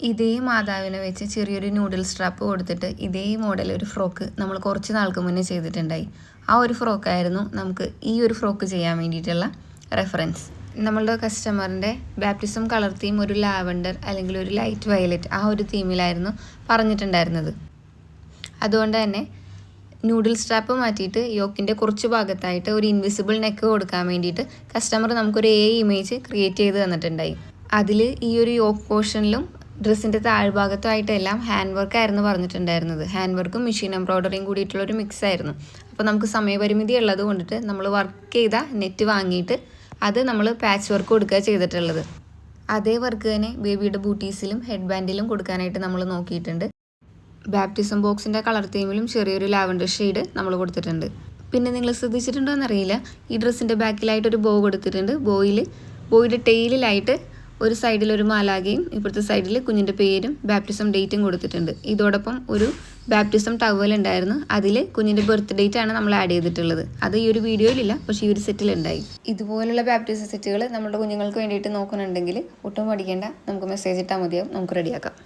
ഇതേ മാതാവിനെ വെച്ച് ചെറിയൊരു നൂഡിൽ സ്ട്രാപ്പ് കൊടുത്തിട്ട് ഇതേ മോഡൽ ഒരു ഫ്രോക്ക് നമ്മൾ കുറച്ച് നാൾക്ക് മുന്നേ ചെയ്തിട്ടുണ്ടായി. ആ ഒരു ഫ്രോക്കായിരുന്നു നമുക്ക് ഈ ഒരു ഫ്രോക്ക് ചെയ്യാൻ വേണ്ടിയിട്ടുള്ള റെഫറൻസ്. നമ്മളുടെ കസ്റ്റമറിൻ്റെ ബാപ്റ്റിസം കളർ തീം ഒരു ലാവൻഡർ അല്ലെങ്കിൽ ഒരു ലൈറ്റ് വയലറ്റ് ആ ഒരു തീമിലായിരുന്നു പറഞ്ഞിട്ടുണ്ടായിരുന്നത്. അതുകൊണ്ട് തന്നെ നൂഡിൽ സ്ട്രാപ്പ് മാറ്റിയിട്ട് യോക്കിൻ്റെ കുറച്ച് ഭാഗത്തായിട്ട് ഒരു ഇൻവിസിബിൾ നെക്ക് കൊടുക്കാൻ വേണ്ടിയിട്ട് കസ്റ്റമർ നമുക്കൊരു ഇമേജ് ക്രിയേറ്റ് ചെയ്ത് തന്നിട്ടുണ്ടായി. അതിൽ ഈ ഒരു യോക്ക് പോർഷനിലും ഡ്രസ്സിൻ്റെ താഴ്ഭാഗത്തുമായിട്ടെല്ലാം ഹാൻഡ് വർക്കായിരുന്നു പറഞ്ഞിട്ടുണ്ടായിരുന്നത്. ഹാൻഡ് വർക്കും മെഷീൻ എംബ്രോയ്ഡറിയും കൂടിയിട്ടുള്ളൊരു മിക്സ് ആയിരുന്നു. അപ്പോൾ നമുക്ക് സമയപരിമിതി ഉള്ളത് കൊണ്ടിട്ട് നമ്മൾ വർക്ക് ചെയ്ത നെറ്റ് വാങ്ങിയിട്ട് അത് നമ്മൾ പാച്ച് വർക്ക് കൊടുക്കുക ചെയ്തിട്ടുള്ളത്. അതേ വർക്ക് തന്നെ ബേബിയുടെ ബൂട്ടീസിലും ഹെഡ് ബാൻഡിലും കൊടുക്കാനായിട്ട് നമ്മൾ നോക്കിയിട്ടുണ്ട്. ബാപ്റ്റിസം ബോക്സിൻ്റെ കളർ തീമിലും ചെറിയൊരു ലാവൻഡർ ഷെയ്ഡ് നമ്മൾ കൊടുത്തിട്ടുണ്ട്. പിന്നെ നിങ്ങൾ ശ്രദ്ധിച്ചിട്ടുണ്ടോ എന്നറിയില്ല, ഈ ഡ്രസ്സിൻ്റെ ബാക്കിലായിട്ടൊരു ബോ കൊടുത്തിട്ടുണ്ട്. ബോയുടെ ടെയിലിലായിട്ട് ഒരു സൈഡിൽ ഒരു മാലാകയും ഇപ്പുറത്തെ സൈഡിൽ കുഞ്ഞിൻ്റെ പേരും ബാപ്റ്റിസം ഡേറ്റും കൊടുത്തിട്ടുണ്ട്. ഇതോടൊപ്പം ഒരു ബാപ്റ്റിസം ടവൽ ഉണ്ടായിരുന്നു. അതിൽ കുഞ്ഞിൻ്റെ ബർത്ത് ഡേറ്റ് ആണ് നമ്മൾ ആഡ് ചെയ്തിട്ടുള്ളത്. അത് ഈ ഒരു വീഡിയോയിലില്ല, പക്ഷേ ഈ ഒരു സെറ്റിലുണ്ടായി. ഇതുപോലുള്ള ബാപ്റ്റിസം സെറ്റുകൾ നമ്മുടെ കുഞ്ഞുങ്ങൾക്ക് വേണ്ടിയിട്ട് നോക്കുന്നുണ്ടെങ്കിൽ ഒട്ടും പഠിക്കേണ്ട, നമുക്ക് മെസ്സേജ് ഇട്ടാൽ മതിയാവും, നമുക്ക് റെഡിയാക്കാം.